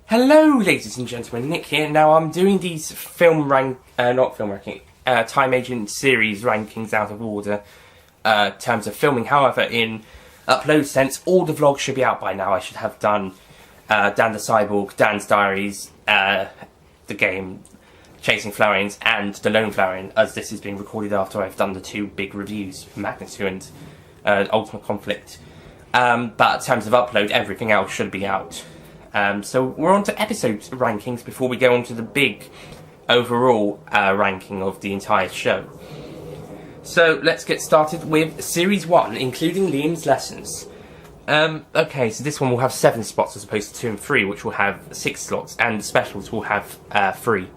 Hello, ladies and gentlemen, Nick here. Now, I'm doing these time agent series rankings out of order, terms of filming. However, in upload sense, all the vlogs should be out by now. I should have done Dan the Cyborg, Dan's Diaries, the game, Chasing Florians, and The Lone Florian, as this is being recorded after I've done the two big reviews, Magnitude and Ultimate Conflict. But in terms of upload, everything else should be out. So we're on to episode rankings before we go on to the big overall ranking of the entire show. So let's get started with Series 1, including Liam's lessons. Okay, so this one will have 7 spots as opposed to 2 and 3, which will have 6 slots, and the specials will have 3.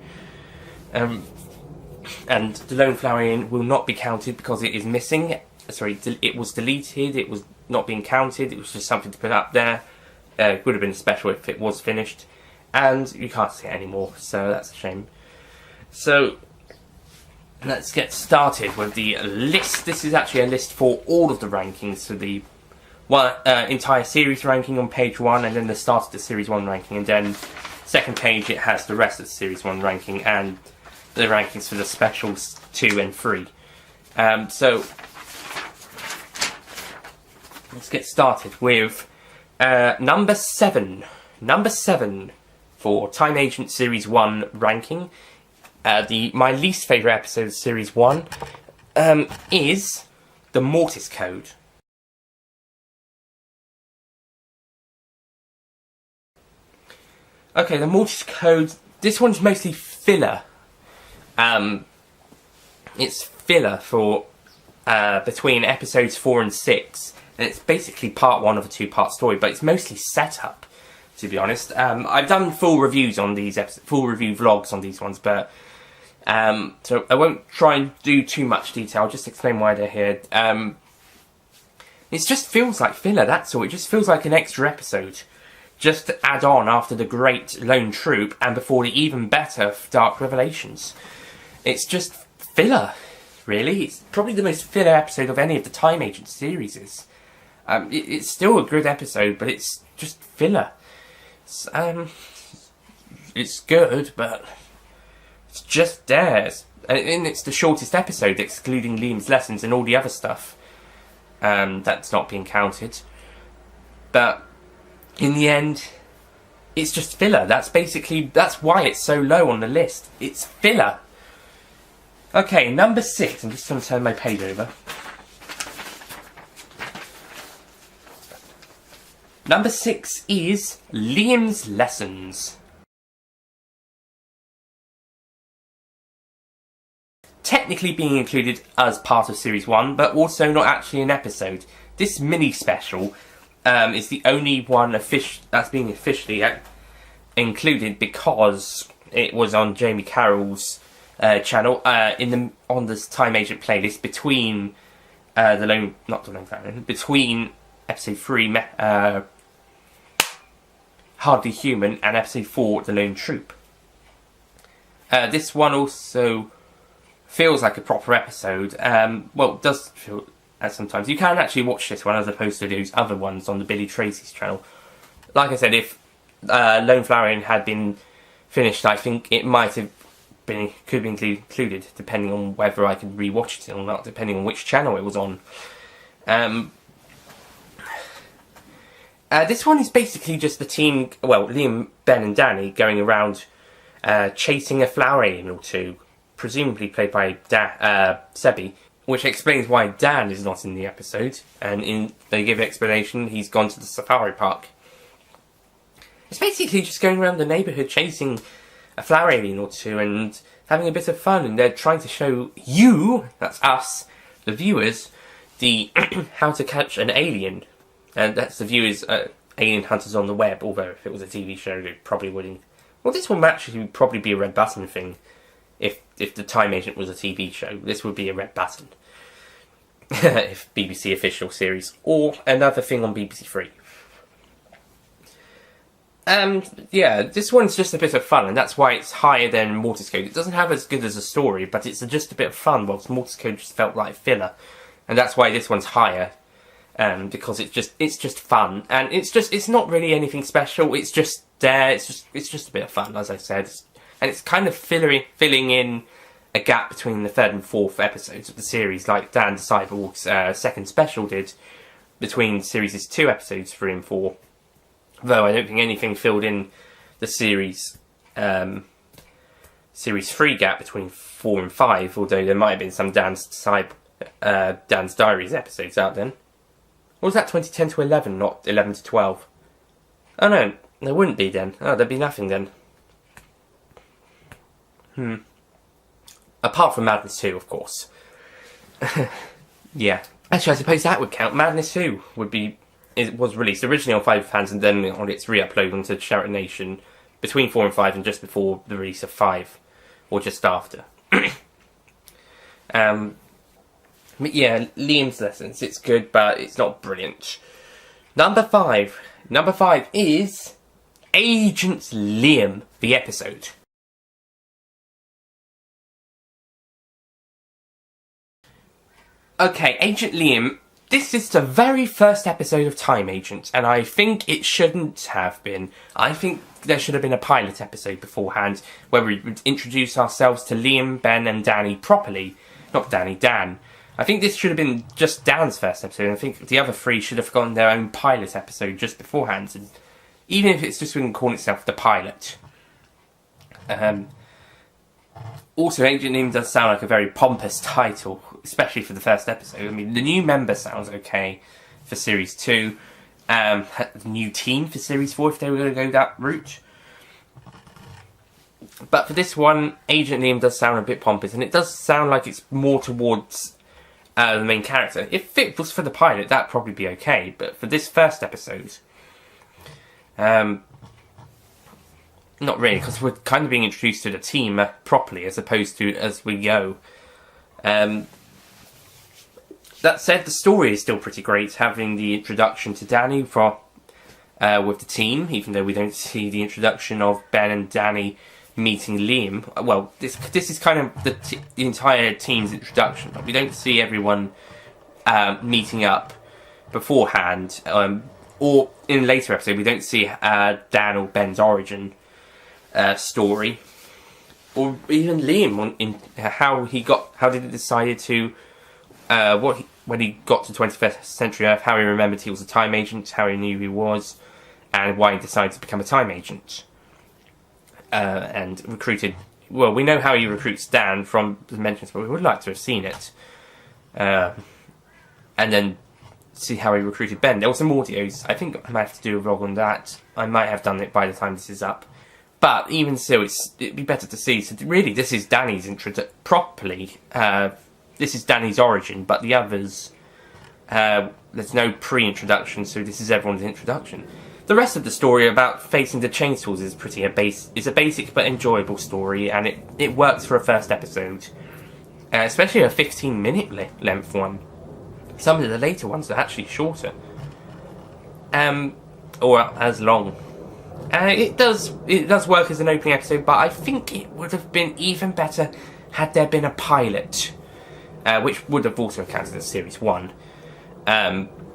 And the Lone Florian will not be counted because it is missing. Sorry, it was deleted, it was not being counted, it was just something to put up there. It would have been special if it was finished, and you can't see it anymore, so that's a shame. So let's get started with the list. This is actually a list for all of the rankings, so the entire series ranking on page 1, and then the start of the series 1 ranking, and then second page it has the rest of the series 1 ranking and the rankings for the specials 2 and 3. So let's get started with number 7 for Time Agent Series 1 ranking. My least favourite episode of Series 1 is the Mortis Code. Okay, the Mortis Code, this one's mostly filler. It's filler for between episodes 4 and 6. And it's basically part 1 of a 2-part story, but it's mostly setup, to be honest. I've done full reviews on these full review vlogs on these ones, but so I won't try and do too much detail. I'll just explain why they're here. It just feels like filler, that's all. It just feels like an extra episode, just to add on after the great Lone Troop and before the even better Dark Revelations. It's just filler, really. It's probably the most filler episode of any of the Time Agent series. It's still a good episode, but it's just filler. It's good, but it's just there. And it's the shortest episode, excluding Liam's lessons and all the other stuff. That's not being counted. But in the end, it's just filler. That's why it's so low on the list. It's filler. Okay, number 6. I'm just going to turn my page over. Number 6 is Liam's Lessons. Technically being included as part of Series 1, but also not actually an episode. This mini-special is the only one that's being officially included because it was on Jamie Carroll's channel on this Time Agent playlist between between Episode 3, Hardly Human, and Episode 4, The Lone Troop. This one also feels like a proper episode. Well, it does feel sometimes. You can actually watch this one as opposed to those other ones on the Billy Tracy's channel. Like I said, if Lone Florian had been finished, I think it might have could be included, depending on whether I could rewatch it or not, depending on which channel it was on. This one is basically just the team, well, Liam, Ben and Danny, going around chasing a Florian or two, presumably played by Sebi, which explains why Dan is not in the episode, and they give an explanation, he's gone to the safari park. It's basically just going around the neighbourhood chasing a Florian or two and having a bit of fun, and they're trying to show you, that's us, the viewers, the how to catch an alien. And that's the viewers, Alien Hunters on the Web, although if it was a TV show, it probably wouldn't. Well, this would actually probably be a Red Button thing. If the Time Agent was a TV show, this would be a Red Button. If BBC official series, or another thing on BBC Three. Yeah, this one's just a bit of fun, and that's why it's higher than Mortis Code. It doesn't have as good as a story, but it's just a bit of fun, whilst Mortis Code just felt like filler. And that's why this one's higher. Because it's just fun, and it's not really anything special. It's just there. It's just a bit of fun, as I said, and it's kind of filling in a gap between the third and fourth episodes of the series, like Dan the Cyborg's second special did between series' 2 episodes 3 and 4. Though I don't think anything filled in the series 3 gap between 4 and 5, although there might have been some Dan's Diaries episodes out then. Or was that 2010 to 11, not 11 to 12? Oh no, there wouldn't be then. Oh, there'd be nothing then. Apart from Madness 2, of course. Yeah. Actually, I suppose that would count. Madness 2 was released originally on 5 fans and then on its re-upload onto Shoutout Nation between 4 and 5 and just before the release of 5. Or just after. But yeah, Liam's Lessons. It's good, but it's not brilliant. Number 5. Number 5 is Agent Liam, the episode. Okay, Agent Liam, this is the very first episode of Time Agent, and I think it shouldn't have been. I think there should have been a pilot episode beforehand, where we would introduce ourselves to Liam, Ben and Danny properly. Not Danny, Dan. I think this should have been just Dan's first episode, and I think the other 3 should have gotten their own pilot episode just beforehand, and even if it's just going to call itself The Pilot. Also, Agent Liam does sound like a very pompous title, especially for the first episode. I mean, the new member sounds okay for Series 2. The new team for Series 4 if they were going to go that route. But for this one, Agent Liam does sound a bit pompous, and it does sound like it's more towards the main character. If it was for the pilot, that'd probably be okay, but for this first episode, not really, because we're kind of being introduced to the team properly as opposed to as we go. That said, the story is still pretty great, having the introduction to Danny with the team, even though we don't see the introduction of Ben and Danny meeting Liam. Well, this is kind of the entire team's introduction, but we don't see everyone meeting up beforehand, or in a later episode we don't see Dan or Ben's origin story, or even Liam in how did he decide to when he got to 21st century Earth, how he remembered he was a time agent, how he knew he was, and why he decided to become a time agent. And recruited. Well, we know how he recruits Dan from the mentions, but we would like to have seen it. And then see how he recruited Ben. There were some audios. I think I might have to do a vlog on that. I might have done it by the time this is up. But even so, it'd be better to see. So really, this is Danny's properly. This is Danny's origin, but the others, there's no pre-introduction, so this is everyone's introduction. The rest of the story about facing the chainsaws is is a basic but enjoyable story, and it works for a first episode, especially a 15-minute length one. Some of the later ones are actually shorter, or as long. It does work as an opening episode, but I think it would have been even better had there been a pilot, which would have also counted as Series 1.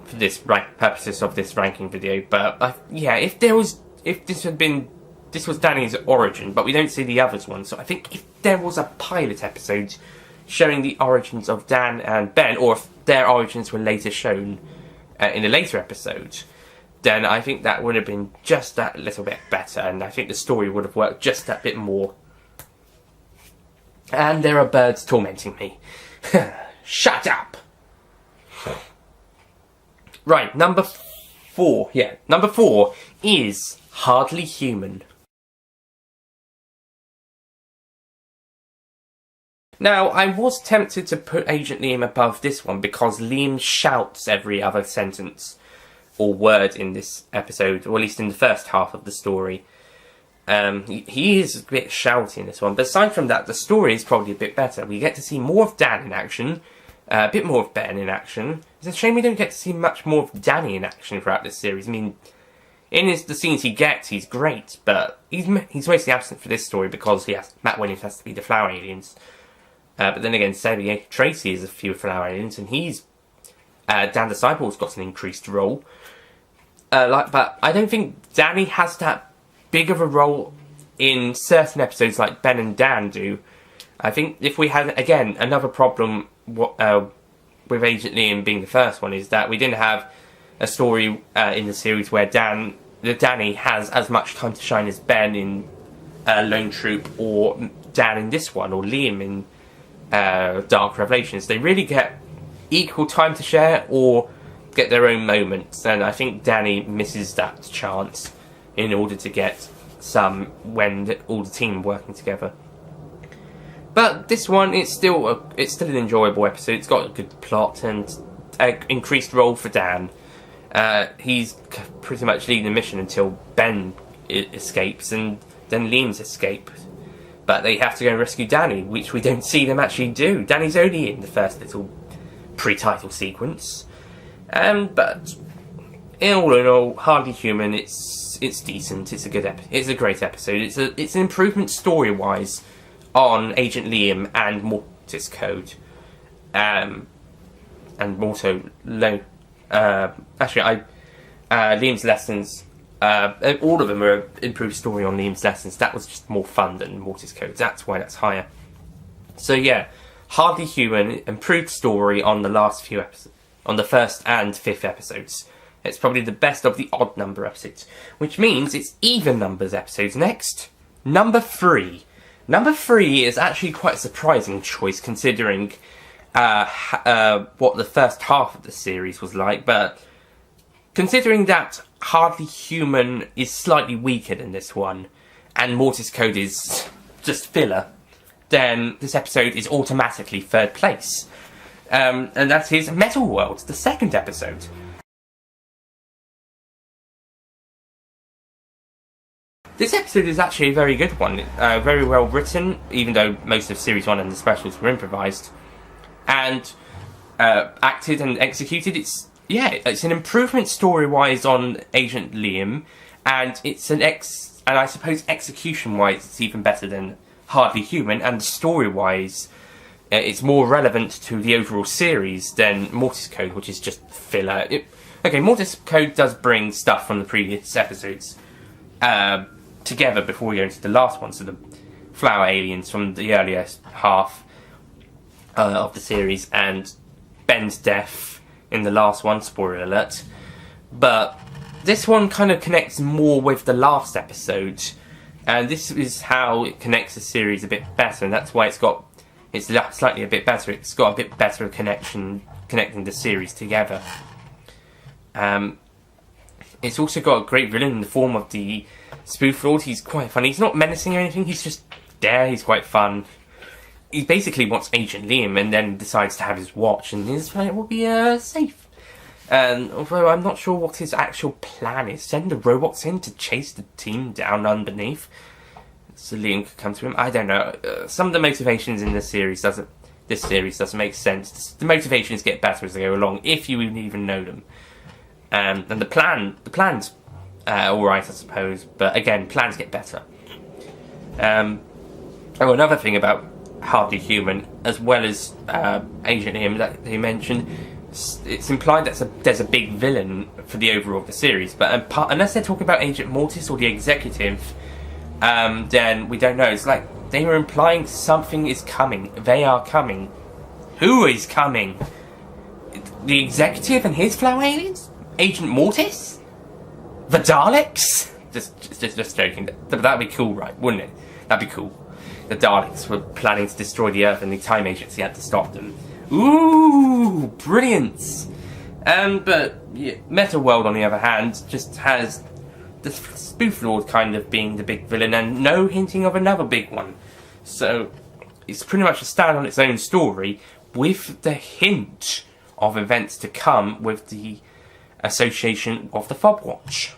For this purposes of this ranking video, but yeah, if this was Danny's origin, but we don't see the others one, so I think if there was a pilot episode showing the origins of Dan and Ben, or if their origins were later shown in a later episode, then I think that would have been just that little bit better, and I think the story would have worked just that bit more. And there are birds tormenting me. Shut up! Right, number 4. Yeah, number 4 is Hardly Human. Now, I was tempted to put Agent Liam above this one because Liam shouts every other sentence or word in this episode, or at least in the first half of the story. He is a bit shouty in this one, but aside from that, the story is probably a bit better. We get to see more of Dan in action, a bit more of Ben in action. It's a shame we don't get to see much more of Danny in action throughout this series. I mean, in the scenes he gets, he's great, but he's mostly absent for this story because Matt Williams has to be the Flower Aliens. But then again, Xavier Tracy is a few Flower Aliens, and Dan the Cyborg's got an increased role. But I don't think Danny has that big of a role in certain episodes like Ben and Dan do. I think if we had, again, another problem with Agent Liam being the first one is that we didn't have a story in the series where Danny has as much time to shine as Ben in Lone Troop, or Dan in this one, or Liam in Dark Revelations. They really get equal time to share or get their own moments, and I think Danny misses that chance in order to get some when all the team working together. But this one, it's still an enjoyable episode. It's got a good plot and an increased role for Dan. He's pretty much leading the mission until Ben escapes, and then Liam's escape. But they have to go and rescue Danny, which we don't see them actually do. Danny's only in the first little pre-title sequence. But all in all, Hardly Human. It's decent. It's a good it's a great episode. It's an improvement story-wise on Agent Liam and Mortis Code, and also Liam's Lessons. All of them are an improved story on Liam's Lessons. That was just more fun than Mortis Code. That's why that's higher. So yeah, Hardly Human, improved story on the last few episodes, on the first and fifth episodes. It's probably the best of the odd number episodes, which means it's even numbers episodes next. Number 3. Number 3 is actually quite a surprising choice considering what the first half of the series was like, but considering that Hardly Human is slightly weaker than this one, and Mortis Code is just filler, then this episode is automatically third place. And that is Metal World, the second episode. This episode is actually a very good one, very well written, even though most of Series 1 and the specials were improvised, and acted and executed. It's an improvement story-wise on Agent Liam, and and I suppose execution-wise it's even better than Hardly Human, and story-wise it's more relevant to the overall series than Mortis Code, which is just filler. Mortis Code does bring stuff from the previous episodes together before we go into the last one, so the flower aliens from the earlier half of the series, and Ben's death in the last one, spoiler alert. But this one kind of connects more with the last episode, and this is how it connects the series a bit better, and that's why it's slightly a bit better. It's got a bit better connection connecting the series together. It's also got a great villain in the form of the Spoof Lord. He's quite funny. He's not menacing or anything, he's just there, he's quite fun. He basically wants Agent Liam and then decides to have his watch, and his planet will be safe. Although I'm not sure what his actual plan is. Send the robots in to chase the team down underneath so Liam could come to him. I don't know. Some of the motivations in this series doesn't make sense. The motivations get better as they go along, if you even know them. And the plan's alright, I suppose, but again, plans get better. Another thing about Hardly Human, as well as Agent Liam that they mentioned, it's implied that there's a big villain for the overall of the series, but unless they're talking about Agent Mortis or the Executive, then we don't know. It's like they were implying something is coming. They are coming. Who is coming? The Executive and his flower aliens? Agent Mortis? The Daleks? Just joking. That'd be cool, right? Wouldn't it? That'd be cool. The Daleks were planning to destroy the Earth and the Time Agency had to stop them. Ooh, brilliant! But yeah, Metal World, on the other hand, just has the Spoof Lord kind of being the big villain and no hinting of another big one. So it's pretty much a stand on its own story with the hint of events to come with the association of the Fob Watch.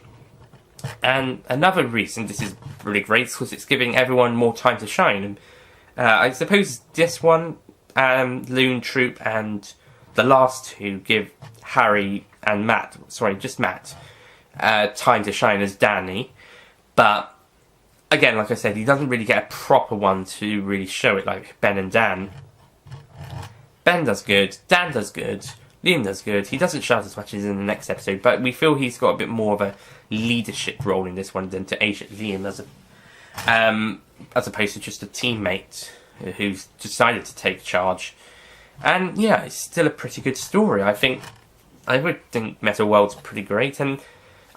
And another reason this is really great is because it's giving everyone more time to shine. I suppose this one, Lone Troop, and the last two give Harry and Matt, time to shine as Danny. But again, like I said, he doesn't really get a proper one to really show it like Ben and Dan. Ben does good, Dan does good, Liam does good. He doesn't shout as much as in the next episode, but we feel he's got a bit more of a leadership role in this one than to Agent Liam as opposed to just a teammate who's decided to take charge. And yeah, it's still a pretty good story. I would think Meta World's pretty great, and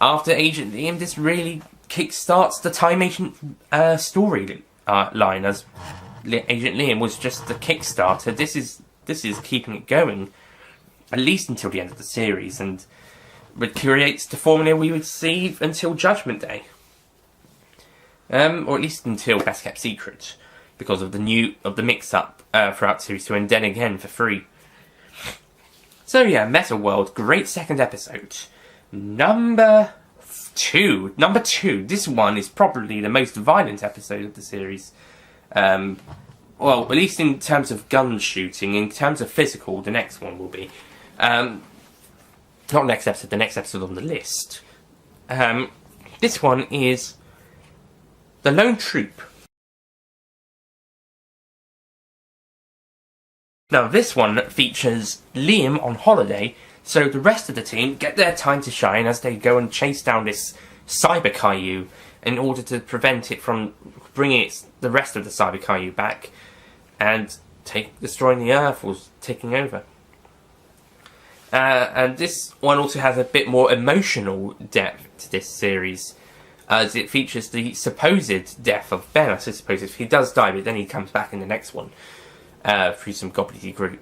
after Agent Liam, this really kickstarts the Time Agent story line, as Agent Liam was just the kickstarter. This is keeping it going, at least until the end of the series, and it creates the formula we would see until Judgment Day. Or at least until Best Kept Secret, because of the mix-up throughout Series 2, and then again for 3. So yeah, Meta World, great second episode. Number 2. This one is probably the most violent episode of the series. Well, at least in terms of gun shooting. In terms of physical, the next one will be. Not next episode, the next episode on the list. This one is The Lone Troop. Now, this one features Liam on holiday, so the rest of the team get their time to shine as they go and chase down this Cyber Caillou in order to prevent it from bringing the rest of the Cyber Caillou back and destroying the Earth or taking over. And this one also has a bit more emotional depth to this series, as it features the supposed death of Ben. I suppose if he does die, but then he comes back in the next one. Through some gobbledygook.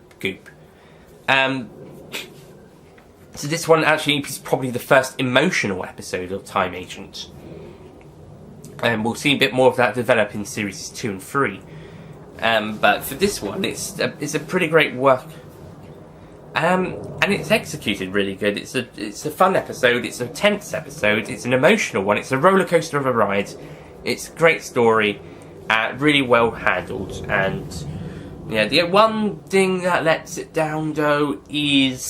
So this one actually is probably the first emotional episode of Time Agent. And we'll see a bit more of that develop in Series 2 and 3. But for this one, it's a pretty great work. And it's executed really good. It's a fun episode, it's a tense episode, it's an emotional one, it's a roller coaster of a ride. It's a great story, really well handled, and yeah, the one thing that lets it down, though, is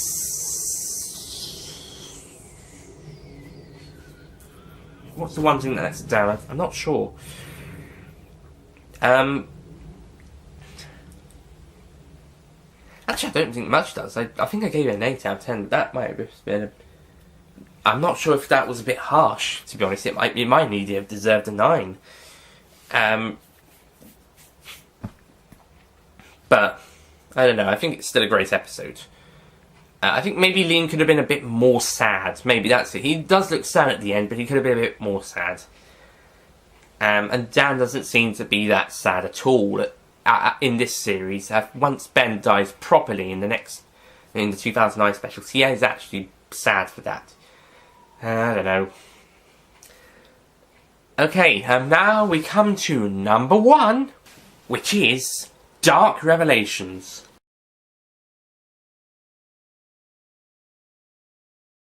what's the one thing that lets it down? I'm not sure. Actually, I don't think much does. I think I gave it an 8 out of 10. That might have been I'm not sure if that was a bit harsh, to be honest. It might need to have deserved a 9. But, I don't know, I think it's still a great episode. I think maybe Liam could have been a bit more sad. Maybe that's it. He does look sad at the end, but he could have been a bit more sad. And Dan doesn't seem to be that sad at all in this series. Once Ben dies properly in the 2009 specials, he is actually sad for that. I don't know. Okay, now we come to number 1, which is Dark Revelations.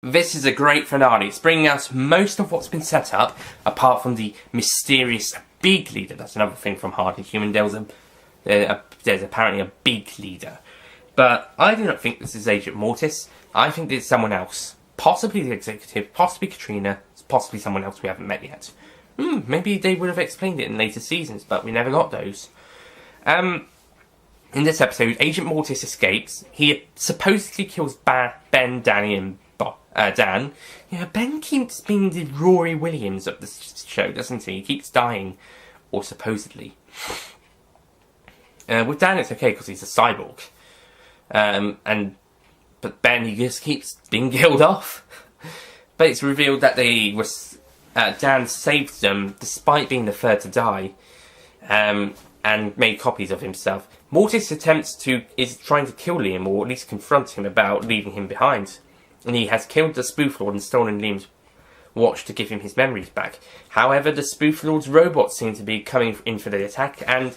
This is a great finale. It's bringing us most of what's been set up, apart from the mysterious big leader. That's another thing from Hardly Human. There's apparently a big leader. But I do not think this is Agent Mortis. I think it's someone else. Possibly the executive, possibly Katrina, possibly someone else we haven't met yet. Maybe they would have explained it in later seasons, but we never got those. In this episode, Agent Mortis escapes. He supposedly kills Ben, Danny, and Dan. Yeah, Ben keeps being the Rory Williams of the show, doesn't he? He keeps dying, or supposedly. With Dan, it's okay because he's a cyborg. But Ben, he just keeps being killed off. But it's revealed that Dan saved them despite being the third to die, and made copies of himself. Mortis is trying to kill Liam, or at least confront him about leaving him behind. And he has killed the Spoof Lord and stolen Liam's watch to give him his memories back. However, the Spoof Lord's robots seem to be coming in for the attack, and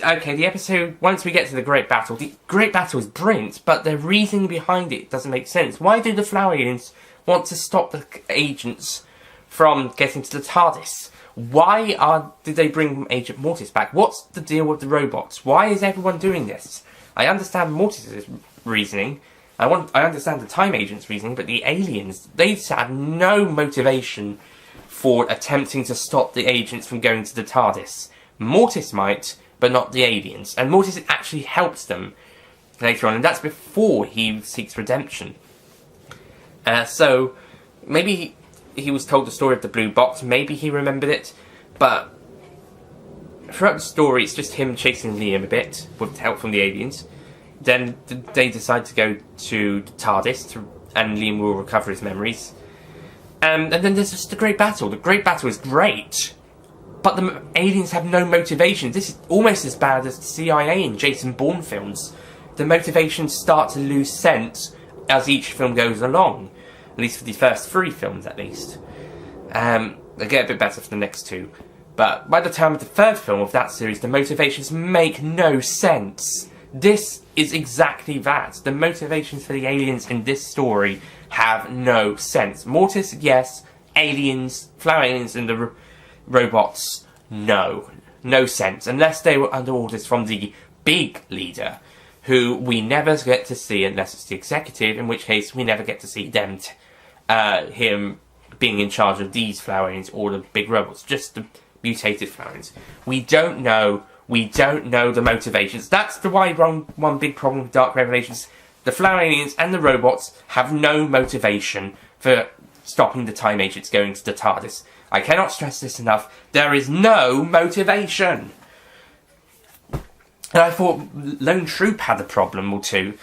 okay, the episode, once we get to the Great Battle is brilliant, but the reasoning behind it doesn't make sense. Why do the Flower Aliens want to stop the agents from getting to the TARDIS? Why did they bring Agent Mortis back? What's the deal with the robots? Why is everyone doing this? I understand Mortis' reasoning. I understand the Time Agent's reasoning, but the aliens, they had no motivation for attempting to stop the agents from going to the TARDIS. Mortis might, but not the aliens. And Mortis actually helps them later on, and that's before he seeks redemption. So maybe he was told the story of the blue box, maybe he remembered it, but throughout the story it's just him chasing Liam a bit with help from the aliens. Then they decide to go to the TARDIS and Liam will recover his memories. And then there's just the great battle. The great battle is great, but the aliens have no motivation. This is almost as bad as the CIA in Jason Bourne films. The motivations start to lose sense as each film goes along. At least for the first 3 films, at least. They get a bit better for the next 2. But by the time of the 3rd film of that series, the motivations make no sense. This is exactly that. The motivations for the aliens in this story have no sense. Mortis, yes. Aliens, flower aliens and the robots, no. No sense. Unless they were under orders from the big leader, who we never get to see unless it's the executive, in which case we never get to see them, him being in charge of these flower aliens or the big robots, just the mutated flower aliens. We don't know the motivations. That's the one big problem with Dark Revelations. The flower aliens and the robots have no motivation for stopping the time agents going to the TARDIS. I cannot stress this enough. There is no motivation. And I thought Lone Troop had a problem or two.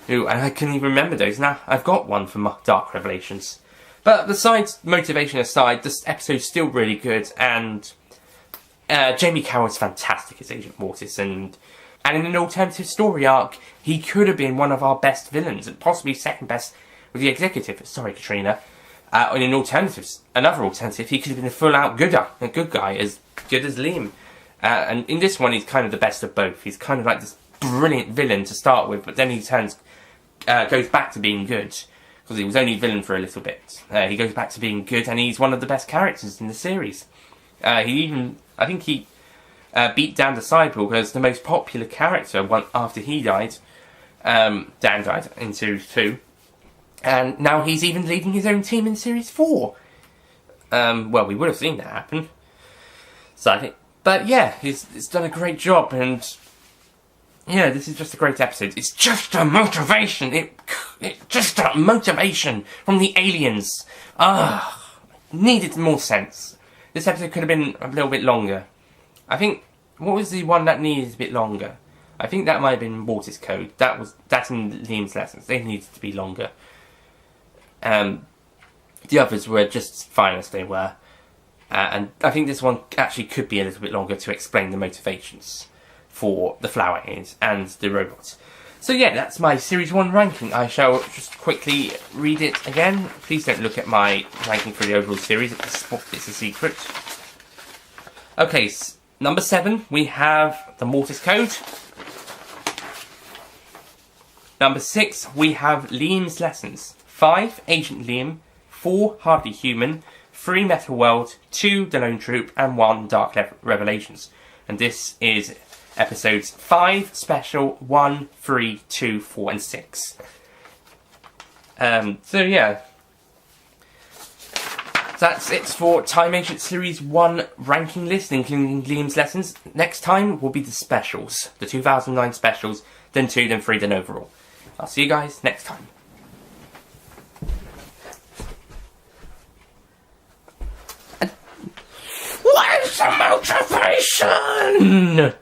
And I couldn't even remember those. Now, I've got one for Dark Revelations. But besides motivation aside, this episode's still really good. And Jamie Cowan's fantastic as Agent Mortis. And in an alternative story arc, he could have been one of our best villains. And possibly second best with the executive. Sorry, Katrina. In another alternative, he could have been a full-out good guy, as good as Liam. And in this one, he's kind of the best of both. He's kind of like this brilliant villain to start with, but then he goes back to being good, because he was only villain for a little bit. He goes back to being good, and he's one of the best characters in the series. I think he beat down the Cyborg as the most popular character after he died. Dan died in Series 2. And now he's even leading his own team in Series 4. Well, we would have seen that happen. So I think... But yeah, he's done a great job, and... Yeah, this is just a great episode. It's just a motivation! It's just a motivation from the aliens! Needed more sense. This episode could have been a little bit longer. I think... What was the one that needed a bit longer? I think that might have been Mortis Code. That's in Liam's lessons. They needed to be longer. The others were just fine as they were. And I think this one actually could be a little bit longer to explain the motivations for the flower aliens and the robots. So yeah, that's my Series 1 ranking. I shall just quickly read it again. Please don't look at my ranking for the overall series. It's a secret. Okay, number 7, we have the Mortis Code. Number 6, we have Liam's Lessons. 5, Agent Liam. 4, Hardly Human. 3, Metal World. 2, The Lone Troop. And 1, Dark Revelations. And this is episodes 5, Special, 1, 3, 2, 4 and 6. So yeah. That's it for Time Agent Series 1 ranking list, including Liam's Lessons. Next time will be the specials. The 2009 specials. Then 2, then 3, then overall. I'll see you guys next time. What is the motivation?